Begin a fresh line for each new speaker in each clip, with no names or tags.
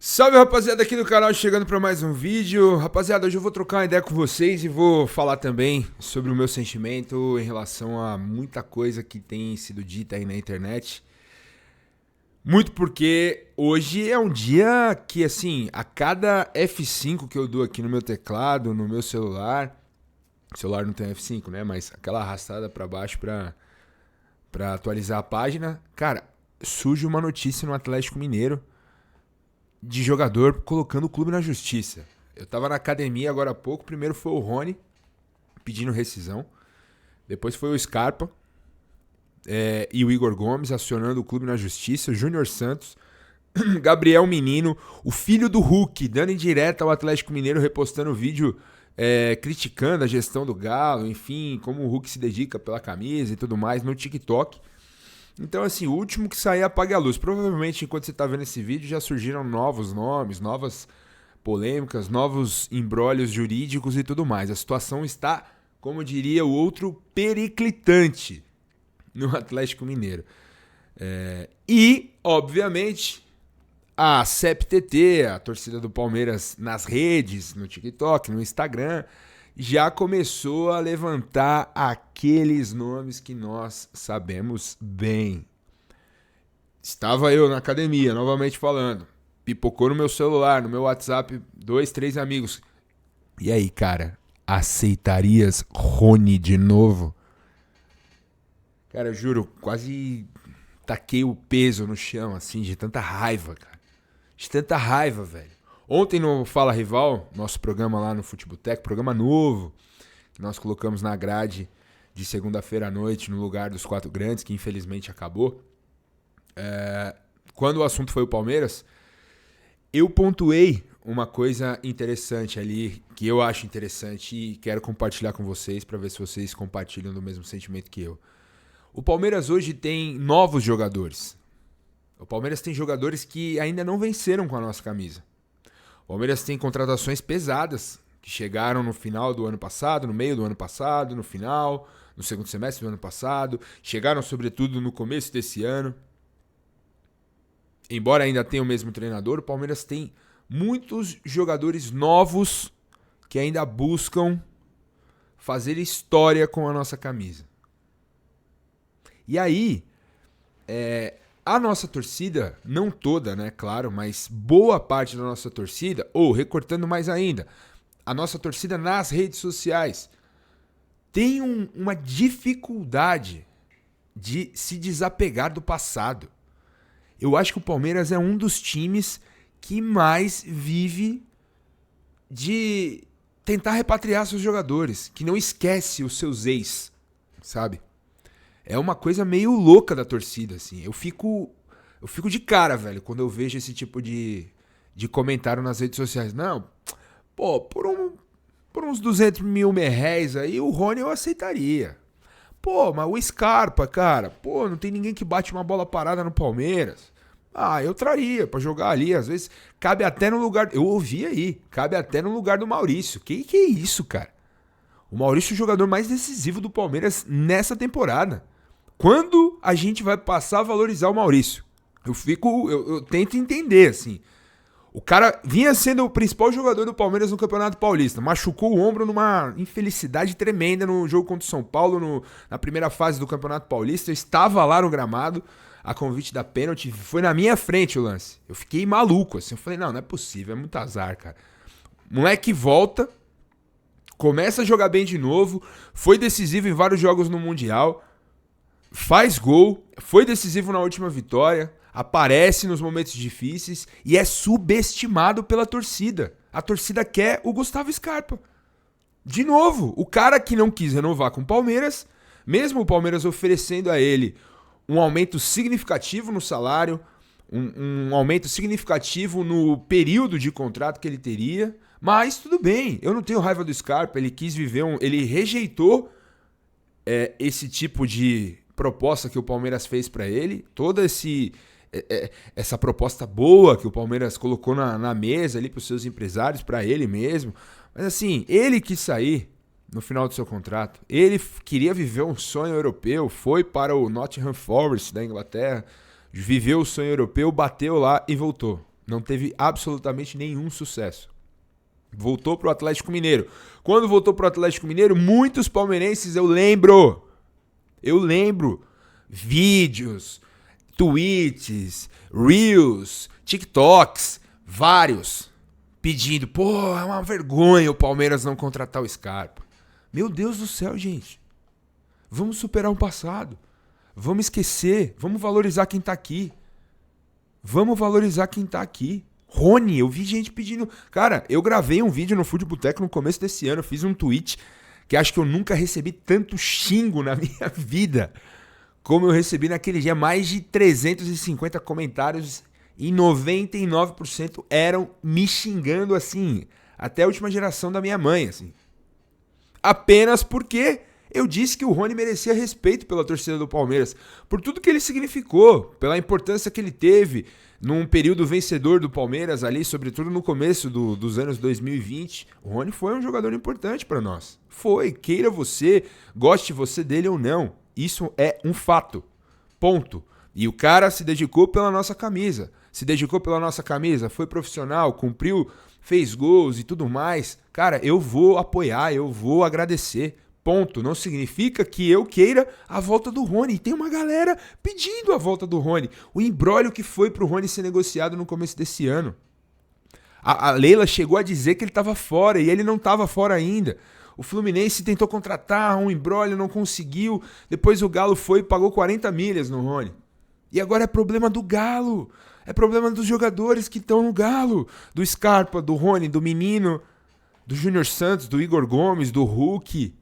Salve, rapaziada, aqui do canal, chegando para mais um vídeo. Rapaziada, hoje eu vou trocar uma ideia com vocês e vou falar também sobre o meu sentimento em relação a muita coisa que tem sido dita aí na internet. Muito porque hoje é um dia que, assim, a cada F5 que eu dou aqui no meu teclado, no meu celular... O celular não tem F5, né? Mas aquela arrastada para baixo pra atualizar a página. Cara, surge uma notícia no Atlético Mineiro de jogador colocando o clube na justiça. Eu tava na academia agora há pouco. Primeiro foi o Rony pedindo rescisão. Depois foi o Scarpa e o Igor Gomes acionando o clube na justiça. O Júnior Santos, Gabriel Menino, o filho do Hulk, dando indireta ao Atlético Mineiro, repostando vídeo criticando a gestão do Galo, enfim, como o Hulk se dedica pela camisa e tudo mais no TikTok. Então, assim, o último que sair apague a luz. Provavelmente, enquanto você está vendo esse vídeo, já surgiram novos nomes, novas polêmicas, novos embrólios jurídicos e tudo mais. A situação está, como diria o outro, periclitante no Atlético Mineiro. E, obviamente, a CEPTT, a torcida do Palmeiras nas redes, no TikTok, no Instagram, já começou a levantar aqueles nomes que nós sabemos bem. Estava eu na academia, novamente falando. Pipocou no meu celular, no meu WhatsApp, 2, 3 amigos. E aí, cara, aceitarias Rony de novo? Cara, eu juro, quase taquei o peso no chão, assim, de tanta raiva, cara. De tanta raiva, velho. Ontem no Fala Rival, nosso programa lá no Futeboteco, programa novo, que nós colocamos na grade de segunda-feira à noite, no lugar dos quatro grandes, que infelizmente acabou. Quando o assunto foi o Palmeiras, eu pontuei uma coisa interessante ali, que eu acho interessante e quero compartilhar com vocês para ver se vocês compartilham do mesmo sentimento que eu. O Palmeiras hoje tem novos jogadores. O Palmeiras tem jogadores que ainda não venceram com a nossa camisa. O Palmeiras tem contratações pesadas, que chegaram no final do ano passado, no meio do ano passado, no final, no segundo semestre do ano passado, chegaram sobretudo no começo desse ano. Embora ainda tenha o mesmo treinador, o Palmeiras tem muitos jogadores novos que ainda buscam fazer história com a nossa camisa. E aí, a nossa torcida, não toda, né, claro, mas boa parte da nossa torcida, ou recortando mais ainda, a nossa torcida nas redes sociais, tem uma dificuldade de se desapegar do passado. Eu acho que o Palmeiras é um dos times que mais vive de tentar repatriar seus jogadores, que não esquece os seus ex, sabe? É uma coisa meio louca da torcida, assim. Eu fico de cara, velho, quando eu vejo esse tipo de comentário nas redes sociais. Não, pô, por uns 200 mil merréis aí, o Rony eu aceitaria. Pô, mas o Scarpa, cara, pô, não tem ninguém que bate uma bola parada no Palmeiras. Ah, eu traria pra jogar ali, às vezes cabe até no lugar... Eu ouvi aí, cabe até no lugar do Maurício. Que é isso, cara? O Maurício é o jogador mais decisivo do Palmeiras nessa temporada. Quando a gente vai passar a valorizar o Maurício? Eu tento entender, assim. O cara vinha sendo o principal jogador do Palmeiras no Campeonato Paulista. Machucou o ombro numa infelicidade tremenda no jogo contra o São Paulo, na primeira fase do Campeonato Paulista. Eu estava lá no gramado, a convite da pênalti. Foi na minha frente o lance. Eu fiquei maluco, assim. Eu falei, não é possível, é muito azar, cara. Moleque volta, começa a jogar bem de novo, foi decisivo em vários jogos no Mundial, faz gol, foi decisivo na última vitória, aparece nos momentos difíceis e é subestimado pela torcida. A torcida quer o Gustavo Scarpa. De novo, o cara que não quis renovar com o Palmeiras, mesmo o Palmeiras oferecendo a ele um aumento significativo no salário, um aumento significativo no período de contrato que ele teria, mas tudo bem, eu não tenho raiva do Scarpa, ele quis viver ele rejeitou esse tipo de proposta que o Palmeiras fez para ele, toda essa proposta boa que o Palmeiras colocou na mesa ali para os seus empresários, para ele mesmo. Mas assim, ele quis sair no final do seu contrato. Ele queria viver um sonho europeu, foi para o Nottingham Forest da Inglaterra, viveu o sonho europeu, bateu lá e voltou. Não teve absolutamente nenhum sucesso. Voltou pro Atlético Mineiro. Quando voltou pro Atlético Mineiro, muitos palmeirenses, eu lembro, vídeos, tweets, reels, TikToks, vários, pedindo, pô, é uma vergonha o Palmeiras não contratar o Scarpa. Meu Deus do céu, gente. Vamos superar o passado. Vamos esquecer. Vamos valorizar quem tá aqui. Rony, eu vi gente pedindo... Cara, eu gravei um vídeo no Fute Boteco no começo desse ano. Fiz um tweet que acho que eu nunca recebi tanto xingo na minha vida como eu recebi naquele dia. Mais de 350 comentários e 99% eram me xingando assim. Até a última geração da minha mãe, assim. Apenas porque eu disse que o Rony merecia respeito pela torcida do Palmeiras. Por tudo que ele significou, pela importância que ele teve num período vencedor do Palmeiras ali, sobretudo no começo dos anos 2020. O Rony foi um jogador importante para nós. Foi, queira você, goste você dele ou não. Isso é um fato. Ponto. E o cara se dedicou pela nossa camisa. Foi profissional, cumpriu, fez gols e tudo mais. Cara, eu vou apoiar, eu vou agradecer. Ponto. Não significa que eu queira a volta do Rony. E tem uma galera pedindo a volta do Rony. O imbróglio que foi pro Rony ser negociado no começo desse ano. A Leila chegou a dizer que ele estava fora e ele não estava fora ainda. O Fluminense tentou contratar um imbróglio, não conseguiu. Depois o Galo foi e pagou 40 milhas no Rony. E agora é problema do Galo. É problema dos jogadores que estão no Galo. Do Scarpa, do Rony, do Menino, do Júnior Santos, do Igor Gomes, do Hulk.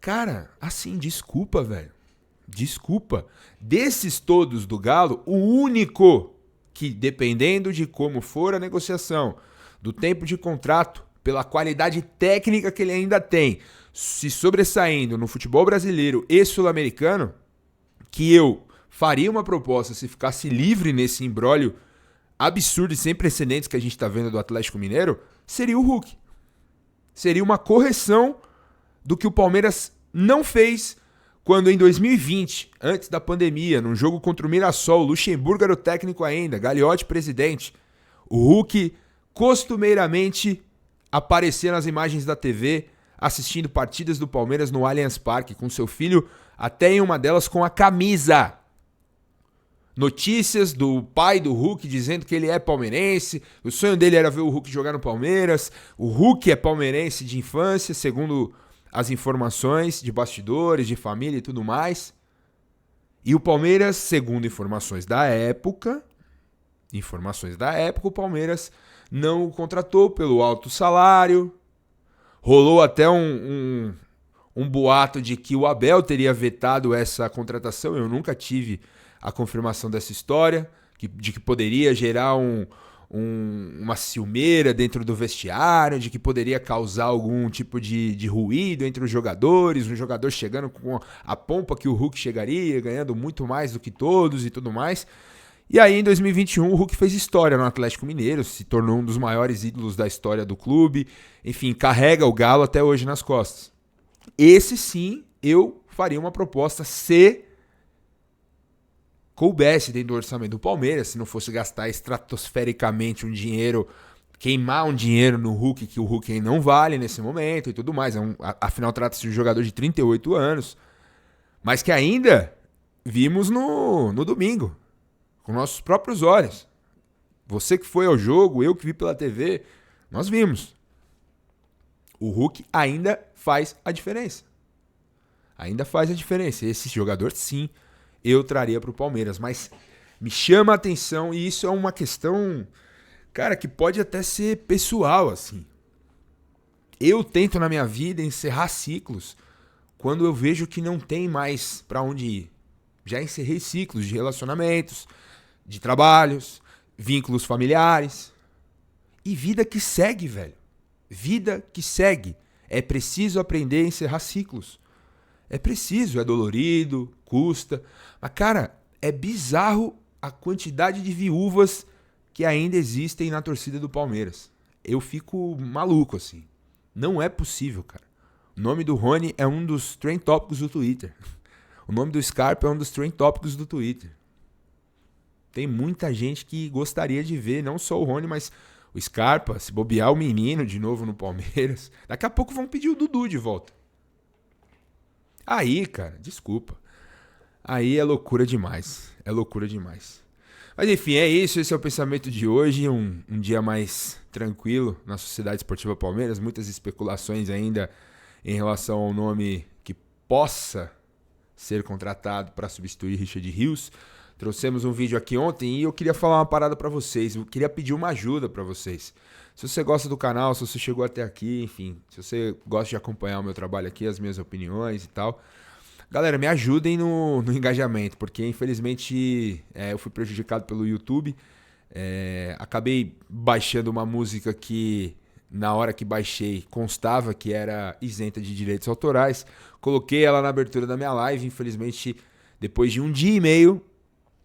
Cara, assim, desculpa, velho. Desculpa. Desses todos do Galo, o único que, dependendo de como for a negociação, do tempo de contrato, pela qualidade técnica que ele ainda tem, se sobressaindo no futebol brasileiro e sul-americano, que eu faria uma proposta se ficasse livre nesse imbróglio absurdo e sem precedentes que a gente está vendo do Atlético Mineiro, seria o Hulk. Seria uma correção do que o Palmeiras não fez quando em 2020, antes da pandemia, num jogo contra o Mirassol, o Luxemburgo era o técnico ainda, Gagliotti presidente, o Hulk costumeiramente aparecia nas imagens da TV assistindo partidas do Palmeiras no Allianz Parque com seu filho, até em uma delas com a camisa. Notícias do pai do Hulk dizendo que ele é palmeirense, o sonho dele era ver o Hulk jogar no Palmeiras, o Hulk é palmeirense de infância, segundo as informações de bastidores, de família e tudo mais. E o Palmeiras, segundo informações da época, o Palmeiras não o contratou pelo alto salário. Rolou até um boato de que o Abel teria vetado essa contratação. Eu nunca tive a confirmação dessa história, de que poderia gerar uma ciumeira dentro do vestiário, de que poderia causar algum tipo de ruído entre os jogadores, um jogador chegando com a pompa que o Hulk chegaria, ganhando muito mais do que todos e tudo mais. E aí, em 2021, o Hulk fez história no Atlético Mineiro, se tornou um dos maiores ídolos da história do clube, enfim, carrega o Galo até hoje nas costas. Esse sim, eu faria uma proposta se coubesse dentro do orçamento do Palmeiras, se não fosse gastar estratosfericamente um dinheiro, queimar um dinheiro no Hulk, que o Hulk aí não vale nesse momento e tudo mais. Afinal, trata-se de um jogador de 38 anos, mas que ainda vimos no domingo, com nossos próprios olhos. Você que foi ao jogo, eu que vi pela TV, nós vimos. O Hulk ainda faz a diferença. Esse jogador, sim, eu traria para o Palmeiras, mas me chama a atenção, e isso é uma questão, cara, que pode até ser pessoal, assim. Eu tento na minha vida encerrar ciclos quando eu vejo que não tem mais para onde ir. Já encerrei ciclos de relacionamentos, de trabalhos, vínculos familiares. E vida que segue, velho. Vida que segue. É preciso aprender a encerrar ciclos. É preciso, é dolorido, custa. Mas, cara, é bizarro a quantidade de viúvas que ainda existem na torcida do Palmeiras. Eu fico maluco, assim. Não é possível, cara. O nome do Rony é um dos trend tópicos do Twitter. O nome do Scarpa é um dos trend tópicos do Twitter. Tem muita gente que gostaria de ver, não só o Rony, mas o Scarpa, se bobear o menino de novo no Palmeiras. Daqui a pouco vão pedir o Dudu de volta. Aí, cara, desculpa. Aí é loucura demais. É loucura demais. Mas enfim, é isso. Esse é o pensamento de hoje. Um dia mais tranquilo na Sociedade Esportiva Palmeiras. Muitas especulações ainda em relação ao nome que possa ser contratado para substituir Richard Rios. Trouxemos um vídeo aqui ontem e eu queria falar uma parada para vocês. Eu queria pedir uma ajuda para vocês. Se você gosta do canal, se você chegou até aqui, enfim, se você gosta de acompanhar o meu trabalho aqui, as minhas opiniões e tal, galera, me ajudem no engajamento, porque infelizmente eu fui prejudicado pelo YouTube. Acabei baixando uma música que na hora que baixei constava que era isenta de direitos autorais. Coloquei ela na abertura da minha live. Infelizmente, depois de um dia e meio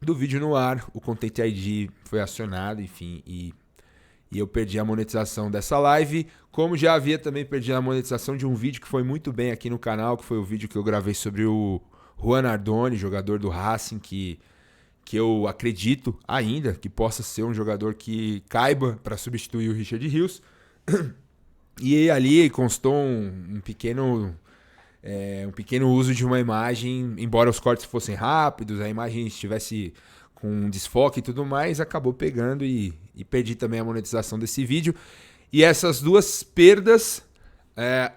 do vídeo no ar, o Content ID foi acionado, enfim, e eu perdi a monetização dessa live, como já havia também perdido a monetização de um vídeo que foi muito bem aqui no canal, que foi o vídeo que eu gravei sobre o Juan Nardoni, jogador do Racing, que eu acredito ainda que possa ser um jogador que caiba para substituir o Richard Rios. E ali constou um pequeno uso de uma imagem, embora os cortes fossem rápidos, a imagem estivesse com um desfoque e tudo mais, acabou pegando e perdi também a monetização desse vídeo. E essas duas perdas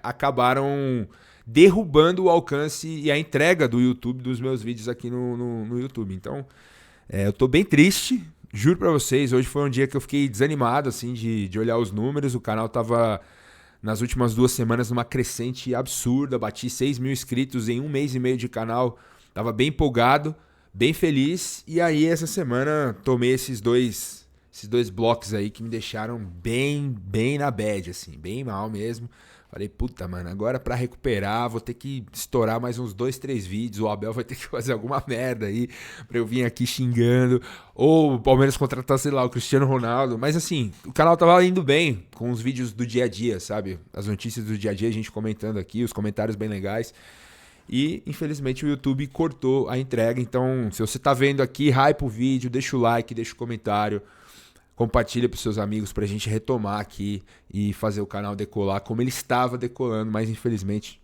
acabaram derrubando o alcance e a entrega do YouTube dos meus vídeos aqui no YouTube. Então, eu tô bem triste, juro pra vocês. Hoje foi um dia que eu fiquei desanimado assim, de olhar os números. O canal tava nas últimas 2 semanas numa crescente absurda, bati 6 mil inscritos em 1 mês e meio de canal, tava bem empolgado, bem feliz, e aí essa semana tomei esses dois blocos aí que me deixaram bem na bad, assim, bem mal mesmo. Falei, puta, mano, agora pra recuperar vou ter que estourar mais uns 2, 3 vídeos, o Abel vai ter que fazer alguma merda aí pra eu vir aqui xingando, ou o Palmeiras contratar, sei lá, o Cristiano Ronaldo. Mas assim, o canal tava indo bem com os vídeos do dia a dia, sabe? As notícias do dia a dia, a gente comentando aqui, os comentários bem legais. E infelizmente o YouTube cortou a entrega, então se você tá vendo aqui, hype o vídeo, deixa o like, deixa o comentário. Compartilha para os seus amigos para a gente retomar aqui e fazer o canal decolar como ele estava decolando, mas infelizmente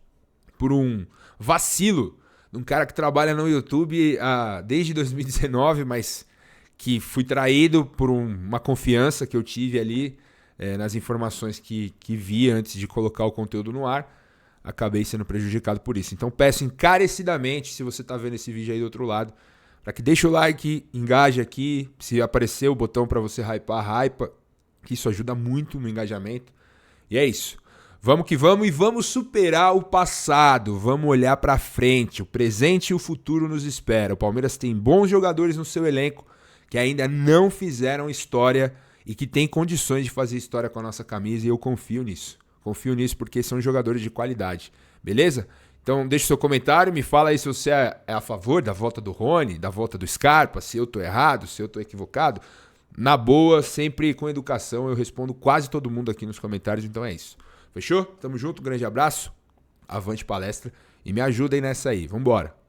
por um vacilo de um cara que trabalha no YouTube desde 2019, mas que fui traído por uma confiança que eu tive ali nas informações que vi antes de colocar o conteúdo no ar, acabei sendo prejudicado por isso. Então peço encarecidamente, se você está vendo esse vídeo aí do outro lado, para que deixe o like, engaje aqui, se aparecer o botão para você hypar, hypa, que isso ajuda muito no engajamento. E é isso. Vamos que vamos e vamos superar o passado, vamos olhar para frente, o presente e o futuro nos espera. O Palmeiras tem bons jogadores no seu elenco que ainda não fizeram história e que tem condições de fazer história com a nossa camisa e eu confio nisso. Confio nisso porque são jogadores de qualidade, beleza? Então deixa o seu comentário, me fala aí se você é a favor da volta do Rony, da volta do Scarpa, se eu tô errado, se eu tô equivocado. Na boa, sempre com educação, eu respondo quase todo mundo aqui nos comentários, então é isso. Fechou? Tamo junto, grande abraço, avante palestra e me ajudem nessa aí, vambora!